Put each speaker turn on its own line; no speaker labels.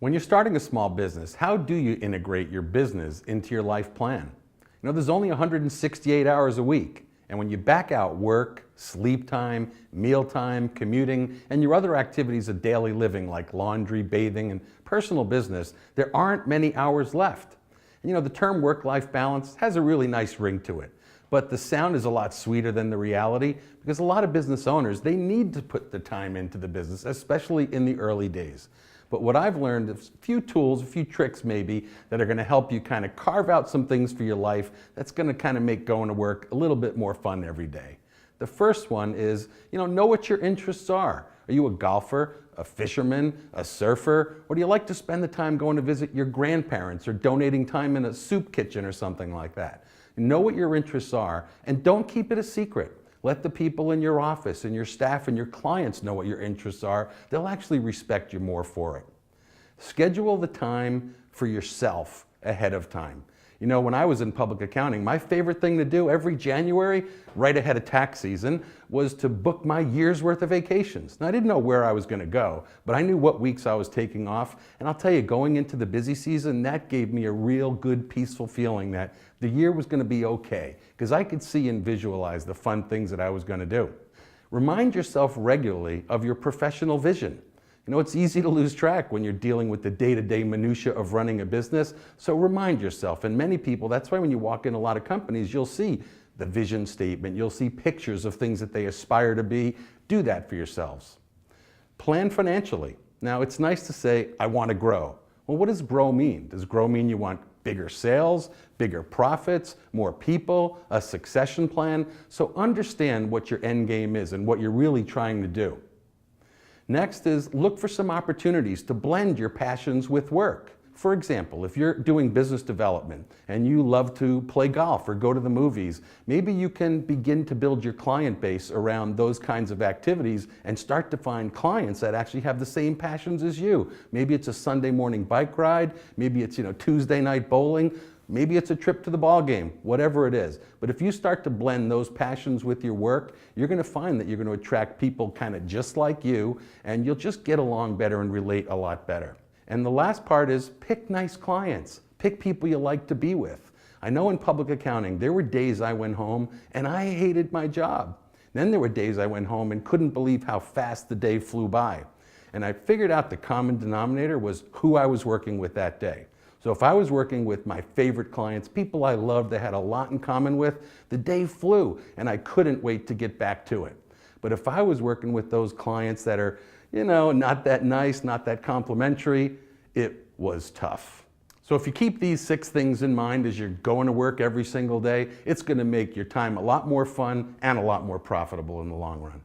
When you're starting a small business, how do you integrate your business into your life plan? There's only 168 hours a week. And when you back out work, sleep time, meal time, commuting, and your other activities of daily living like laundry, bathing, and personal business, there aren't many hours left. The term work-life balance has a really nice ring to it. But the sound is a lot sweeter than the reality because a lot of business owners, they need to put the time into the business, especially in the early days. But what I've learned is a few tools, a few tricks maybe, that are going to help you kind of carve out some things for your life that's going to kind of make going to work a little bit more fun every day. The first one is, know what your interests are. Are you a golfer, a fisherman, a surfer, or do you like to spend the time going to visit your grandparents or donating time in a soup kitchen or something like that? Know what your interests are and don't keep it a secret. Let the people in your office and your staff and your clients know what your interests are. They'll actually respect you more for it. Schedule the time for yourself ahead of time. When I was in public accounting, my favorite thing to do every January, right ahead of tax season, was to book my year's worth of vacations. Now, I didn't know where I was going to go, but I knew what weeks I was taking off. And I'll tell you, going into the busy season, that gave me a real good, peaceful feeling that the year was going to be okay, because I could see and visualize the fun things that I was going to do. Remind yourself regularly of your professional vision. It's easy to lose track when you're dealing with the day-to-day minutia of running a business, so remind yourself. And many people, that's why when you walk in a lot of companies, you'll see the vision statement, you'll see pictures of things that they aspire to be. Do that for yourselves. Plan financially. Now, it's nice to say, I want to grow. Well, what does grow mean? Does grow mean you want bigger sales, bigger profits, more people, a succession plan? So understand what your end game is and what you're really trying to do. Next is look for some opportunities to blend your passions with work. For example, if you're doing business development and you love to play golf or go to the movies, maybe you can begin to build your client base around those kinds of activities and start to find clients that actually have the same passions as you. Maybe it's a Sunday morning bike ride, maybe it's Tuesday night bowling, maybe it's a trip to the ball game, whatever it is. But if you start to blend those passions with your work, you're going to find that you're going to attract people kind of just like you, and you'll just get along better and relate a lot better. And the last part is pick nice clients. Pick people you like to be with. I know in public accounting, there were days I went home and I hated my job. Then there were days I went home and couldn't believe how fast the day flew by. And I figured out the common denominator was who I was working with that day. So if I was working with my favorite clients, people I loved, that had a lot in common with, the day flew and I couldn't wait to get back to it. But if I was working with those clients that are, not that nice, not that complimentary, it was tough. So if you keep these 6 things in mind as you're going to work every single day, it's going to make your time a lot more fun and a lot more profitable in the long run.